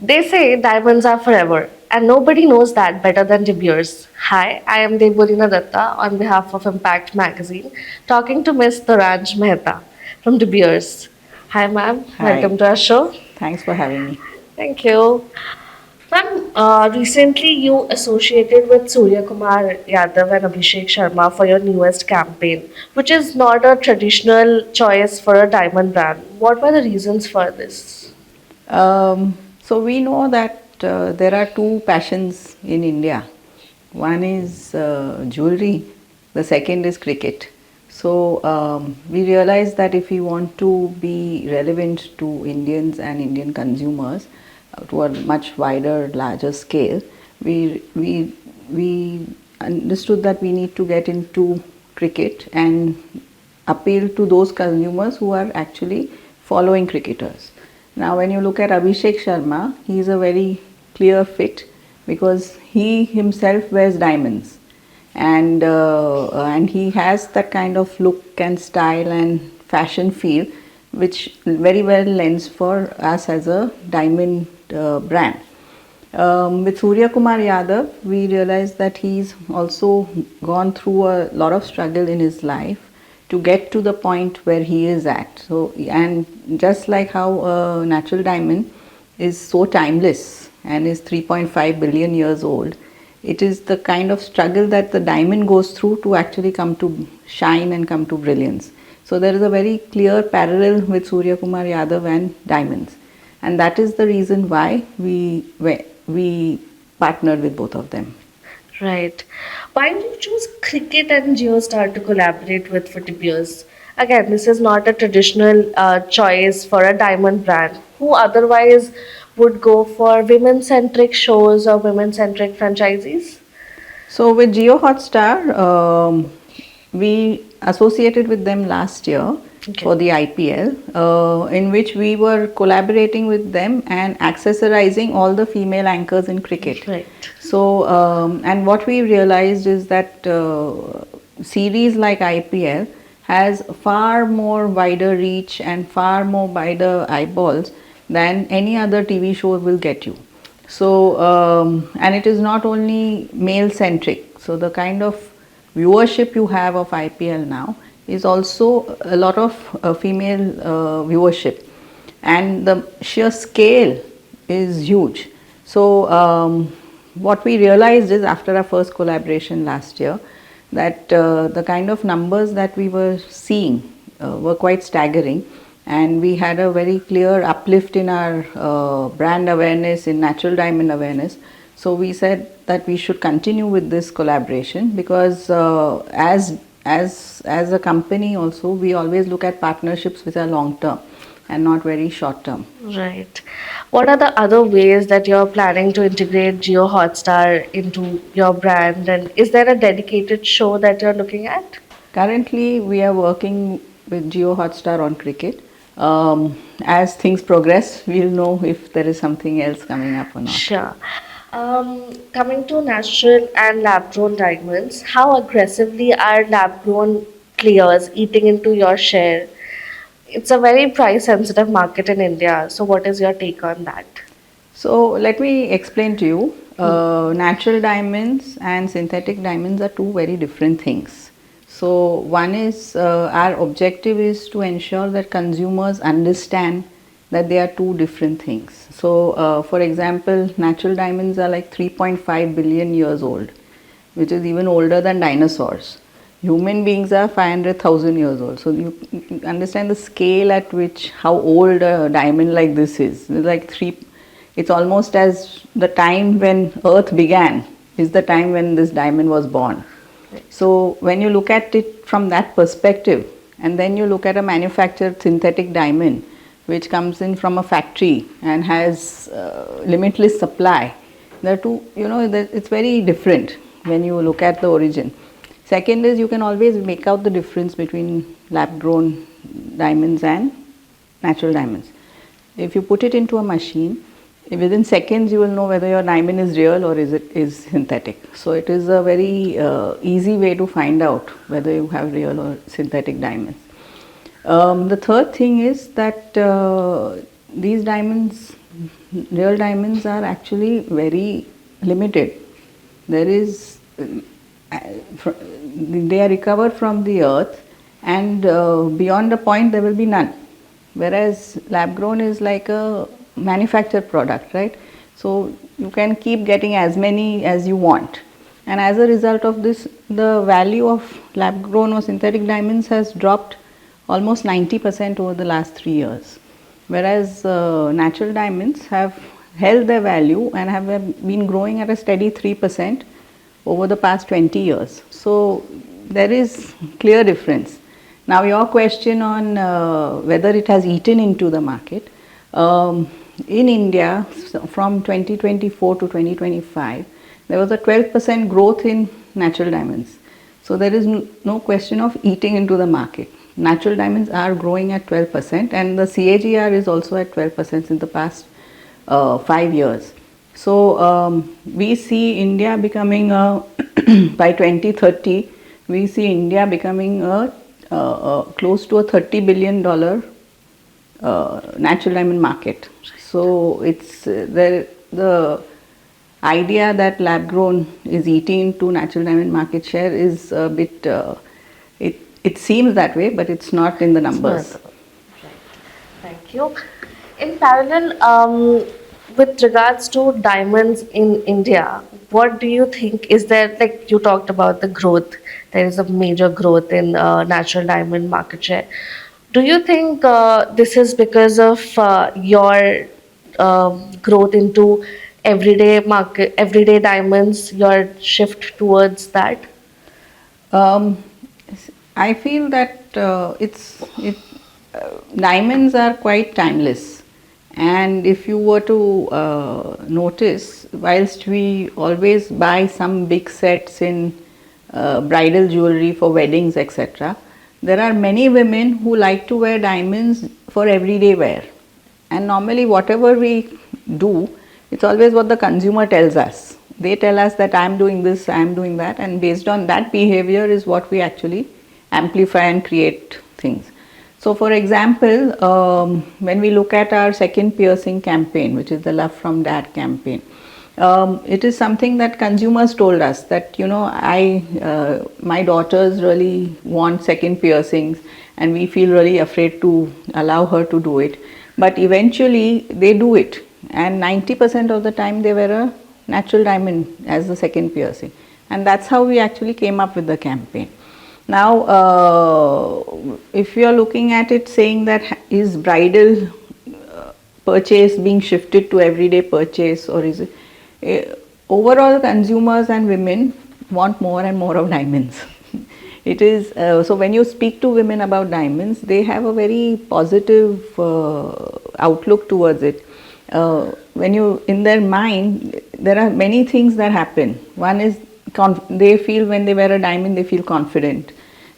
They say diamonds are forever, and nobody knows that better than De Beers. Hi, I am Debolina Datta on behalf of Impact Magazine, talking to Miss Toranj Mehta from De Beers. Hi, ma'am. Hi, Welcome to our show. thanks for having me. Thank you. Ma'am, recently you associated with Suryakumar Yadav and Abhishek Sharma for your newest campaign, which is not a traditional choice for a diamond brand. What were the reasons for this? So we know that there are two passions in India. One is jewelry, the second is cricket. So we realized that if we want to be relevant to Indians and Indian consumers to a much wider, larger scale, we understood that we need to get into cricket and appeal to those consumers who are actually following cricketers. Now, when you look at Abhishek Sharma, he is a very clear fit because he himself wears diamonds, and he has that kind of look and style and fashion feel, which very well lends for us as a diamond brand. With Suryakumar Yadav, we realized that he's also gone through a lot of struggle in his life to get to the point where he is at. So, and just like how a natural diamond is so timeless and is 3.5 billion years old, it is the kind of struggle that the diamond goes through to actually come to shine and come to brilliance. So, there is a very clear parallel with Suryakumar Yadav and diamonds, and that is the reason why we partnered with both of them. Right. Why did you choose cricket and Geostar to collaborate with for De Beers? Again, this is not a traditional choice for a diamond brand who otherwise would go for women centric shows or women centric franchisees. So with Geo Hotstar, we associated with them last year Okay. for the IPL, in which we were collaborating with them and accessorizing all the female anchors in cricket. Right. So, and what we realized is that series like IPL has far more wider reach and far more wider eyeballs than any other TV show will get you. So, and it is not only male centric. So, the kind of viewership you have of IPL now is also a lot of female viewership, and the sheer scale is huge. So, what we realized is after our first collaboration last year that the kind of numbers that we were seeing were quite staggering, and we had a very clear uplift in our brand awareness, in natural diamond awareness. So we said that we should continue with this collaboration because as a company also we always look at partnerships which are long term and not very short term. Right. What are the other ways that you're planning to integrate Geo Hotstar into your brand? And is there a dedicated show that you're looking at? Currently, we are working with Geo Hotstar on cricket. As things progress, we'll know if there is something else coming up or not. Sure. Coming to natural and lab grown diamonds, how aggressively are lab grown players eating into your share? It's a very price sensitive market in India. So, what is your take on that? So, let me explain to you. Natural diamonds and synthetic diamonds are two very different things. So, one is our objective is to ensure that consumers understand that they are two different things. So, for example, natural diamonds are like 3.5 billion years old, which is even older than dinosaurs. Human beings are 500,000 years old. So, you understand the scale at which how old a diamond like this is. It's like it's almost as the time when Earth began is the time when this diamond was born. So, when you look at it from that perspective, and then you look at a manufactured synthetic diamond, which comes in from a factory and has limitless supply, there are two, it's very different when you look at the origin. Second is you can always make out the difference between lab grown diamonds and natural diamonds. If you put it into a machine, within seconds you will know whether your diamond is real or is synthetic. So it is a very easy way to find out whether you have real or synthetic diamonds. The third thing is that these diamonds real diamonds are actually very limited. There is, they are recovered from the earth, and beyond a point there will be none. Whereas lab grown is like a manufactured product, right? So you can keep getting as many as you want. And as a result of this, the value of lab grown or synthetic diamonds has dropped almost 90% over the last 3 years. Whereas natural diamonds have held their value and have been growing at a steady 3% over the past 20 years. So there is clear difference. Now your question on whether it has eaten into the market. In India from 2024 to 2025, there was a 12% growth in natural diamonds. So there is no question of eating into the market. Natural diamonds are growing at 12%, and the CAGR is also at 12% in the past 5 years. So we see India becoming a by 2030, we see India becoming a close to a $30 billion natural diamond market. So it's the idea that lab grown is eating into natural diamond market share is a bit it seems that way, but it's not in the numbers. Right. Thank you. In parallel, with regards to diamonds in India, what do you think is there? Like you talked about the growth, there is a major growth in natural diamond market share. Do you think this is because of your growth into everyday diamonds, your shift towards that? Um, I feel that diamonds are quite timeless, and if you were to notice, whilst we always buy some big sets in bridal jewelry for weddings, etc., there are many women who like to wear diamonds for everyday wear. And normally, whatever we do, it's always what the consumer tells us. They tell us that I am doing this, I am doing that, and based on that behavior is what we actually amplify and create things. So, for example, when we look at our second piercing campaign, which is the Love from Dad campaign, it is something that consumers told us that, you know, my daughters really want second piercings, and we feel really afraid to allow her to do it. But eventually they do it, and 90% of the time they wear a natural diamond as the second piercing, and that's how we actually came up with the campaign. Now, if you are looking at it saying that is bridal purchase being shifted to everyday purchase, or is it overall consumers and women want more and more of diamonds. It is so when you speak to women about diamonds, they have a very positive outlook towards it. When you in their mind, there are many things that happen. One is they feel when they wear a diamond, they feel confident.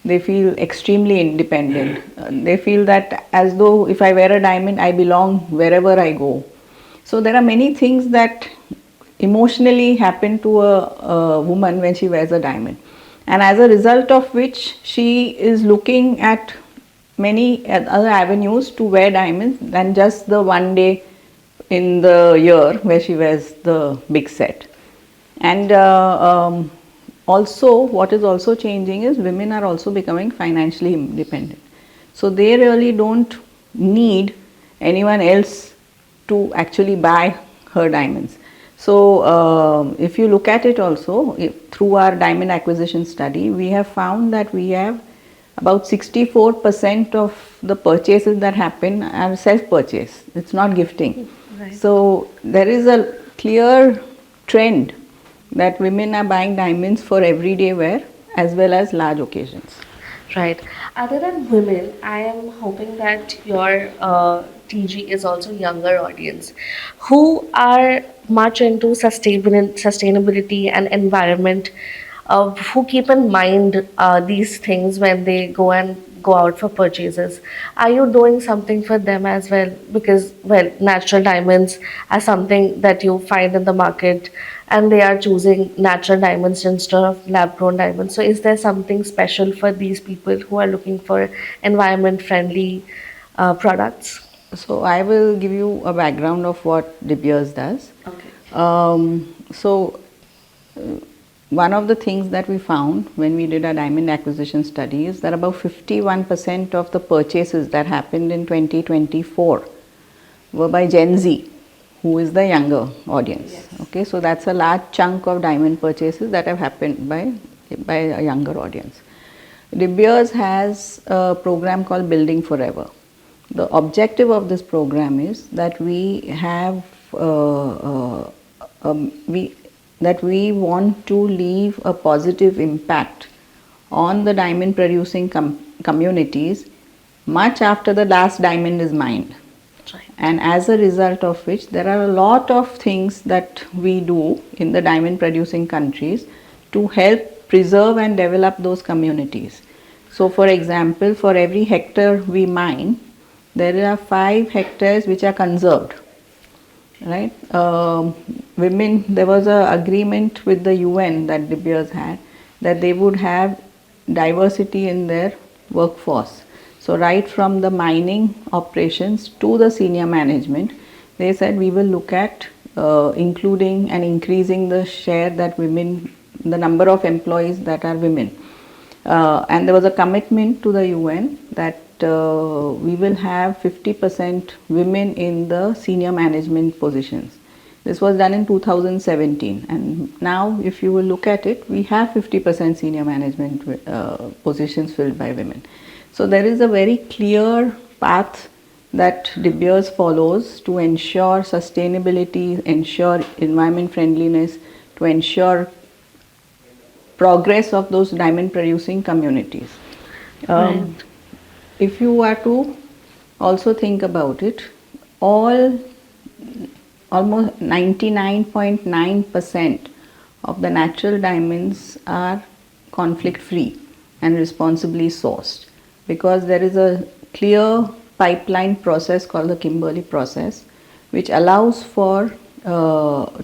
They feel extremely independent. They feel that as though if I wear a diamond, I belong wherever I go. So there are many things that emotionally happen to a woman when she wears a diamond, and as a result of which she is looking at many other avenues to wear diamonds than just the one day in the year where she wears the big set. And also what is also changing is women are also becoming financially independent, so they really don't need anyone else to actually buy her diamonds. So if you look at it also through our diamond acquisition study, we have found that we have about 64% of the purchases that happen are self-purchase. It's not gifting. Right. So there is a clear trend that women are buying diamonds for everyday wear as well as large occasions. Right. Other than women, I am hoping that your TG is also younger audience who are much into sustainability and environment, who keep in mind these things when they go out for purchases. Are you doing something for them as well? Because, well, natural diamonds are something that you find in the market, and they are choosing natural diamonds instead of lab grown diamonds. So, is there something special for these people who are looking for environment friendly products? So I will give you a background of what De Beers does. Okay. So one of the things that we found when we did our diamond acquisition study is that about 51% of the purchases that happened in 2024 were by Gen Z, who is the younger audience. Yes. Okay, so that's a large chunk of diamond purchases that have happened by a younger audience. De Beers has a program called Building Forever. The objective of this program is that we have we that we want to leave a positive impact on the diamond producing communities much after the last diamond is mined. Right. And as a result of which, there are a lot of things that we do in the diamond producing countries to help preserve and develop those communities. So, for example, for every hectare we mine, there are 5 hectares which are conserved. Right? Women, there was an agreement with the UN that De Beers had that they would have diversity in their workforce. So, right from the mining operations to the senior management, they said we will look at including and increasing the share that women, the number of employees that are women. And there was a commitment to the UN that we will have 50% women in the senior management positions. This was done in 2017, and now if you will look at it, we have 50% senior management positions filled by women. So there is a very clear path that De Beers follows to ensure sustainability, ensure environment friendliness, to ensure progress of those diamond producing communities. Right. If you are to also think about it, almost 99.9% of the natural diamonds are conflict free and responsibly sourced, because there is a clear pipeline process called the Kimberley process, which allows for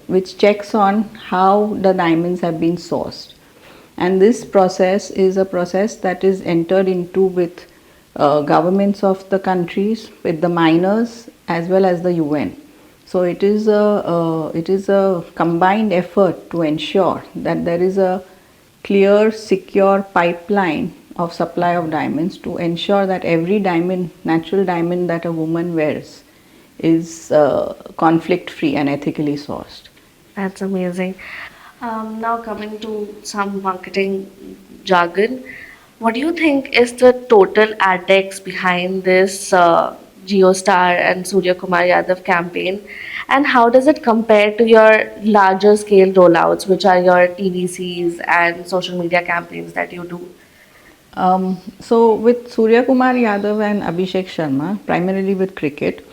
which checks on how the diamonds have been sourced. And this process is a process that is entered into with governments of the countries, with the miners as well as the UN. So it is a combined effort to ensure that there is a clear, secure pipeline of supply of diamonds, to ensure that every diamond, natural diamond that a woman wears, is conflict free and ethically sourced. That's amazing. Now coming to some marketing jargon, what do you think is the total AdEx behind this Geostar and Suryakumar Yadav campaign, and how does it compare to your larger scale rollouts, which are your TVCs and social media campaigns that you do? So with Suryakumar Yadav and Abhishek Sharma, primarily with cricket,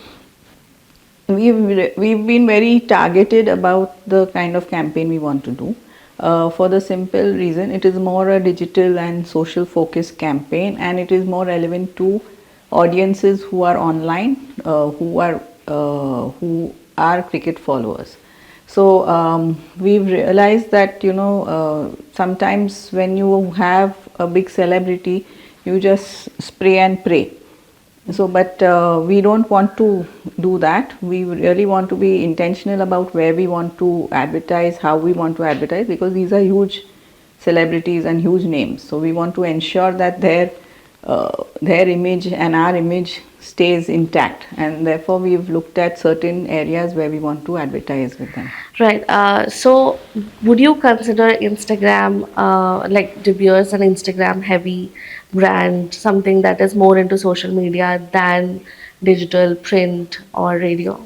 we've been very targeted about the kind of campaign we want to do. For the simple reason, it is more a digital and social focused campaign, and it is more relevant to audiences who are online, who are cricket followers. So we've realized that sometimes when you have a big celebrity, you just spray and pray. So, but we don't want to do that. We really want to be intentional about where we want to advertise, how we want to advertise, because these are huge celebrities and huge names. So we want to ensure that their image and our image stays intact, and therefore we've looked at certain areas where we want to advertise with them. Right. So, would you consider Instagram, like De Beers, an Instagram heavy brand, something that is more into social media than digital, print, or radio?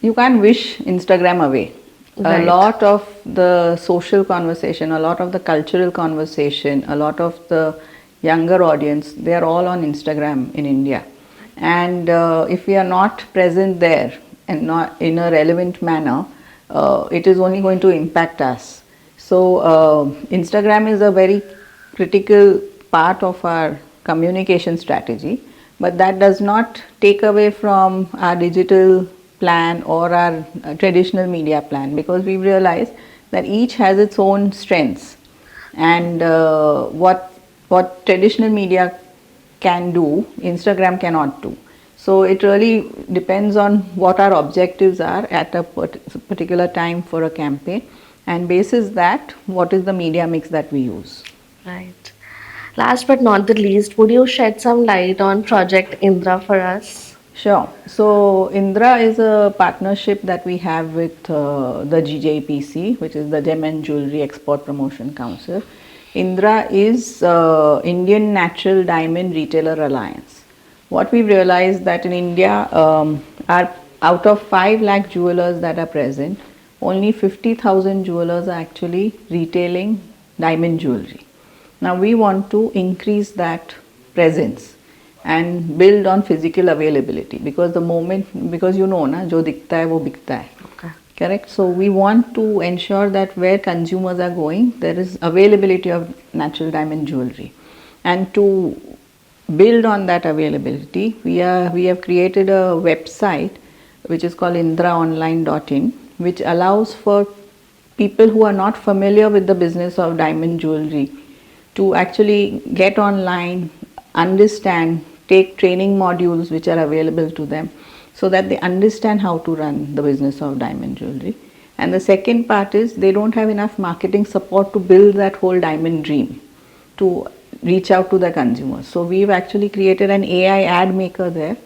You can't wish Instagram away. A Right. lot of the social conversation, a lot of the cultural conversation, a lot of the younger audience, they are all on Instagram in India. And if we are not present there and not in a relevant manner, it is only going to impact us. So Instagram is a very critical part of our communication strategy, but that does not take away from our digital plan or our traditional media plan, because we realize that each has its own strengths, and what traditional media can do, Instagram cannot do. So it really depends on what our objectives are at a particular time for a campaign, and basis that what is the media mix that we use. Right. Last but not the least, would you shed some light on Project Indra for us? Sure. So Indra is a partnership that we have with the GJPC, which is the Gem and Jewelry Export Promotion Council. Indra is Indian Natural Diamond Retailer Alliance. What we've realized that in India, are out of 5 lakh jewelers that are present, only 50,000 jewelers are actually retailing diamond jewelry. Now we want to increase that presence and build on physical availability, because the moment, because you know na, jo dikhta hai wo bikta hai. Okay. Correct. So we want to ensure that where consumers are going, there is availability of natural diamond jewelry, and to build on that availability, we have created a website which is called indraonline.in, which allows for people who are not familiar with the business of diamond jewelry to actually get online, understand, take training modules which are available to them, so that they understand how to run the business of diamond jewelry. And the second part is they don't have enough marketing support to build that whole diamond dream, to reach out to the consumers. So we've actually created an AI ad maker there,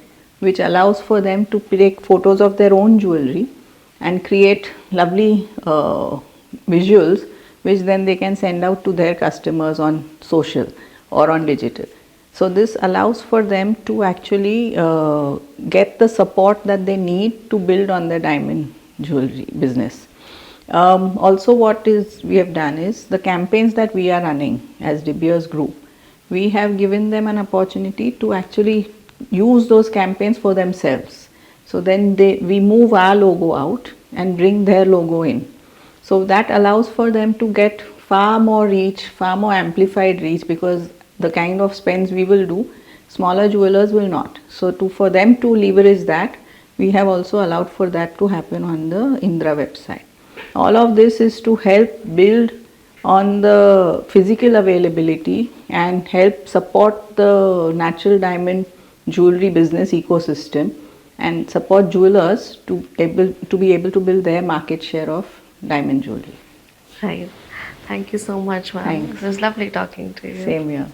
which allows for them to take photos of their own jewelry and create lovely visuals, which then they can send out to their customers on social or on digital. So this allows for them to actually get the support that they need to build on their diamond jewelry business. Also what is we have done is the campaigns that we are running as De Beers Group, we have given them an opportunity to actually use those campaigns for themselves. So then we move our logo out and bring their logo in. So that allows for them to get far more reach, far more amplified reach, because the kind of spends we will do, smaller jewelers will not. So for them to leverage that, we have also allowed for that to happen on the Indra website. All of this is to help build on the physical availability and help support the natural diamond jewelry business ecosystem, and support jewelers to be able to build their market share of diamond jewelry. Right. Thank you so much, ma'am. Thanks. It was lovely talking to you. Same here.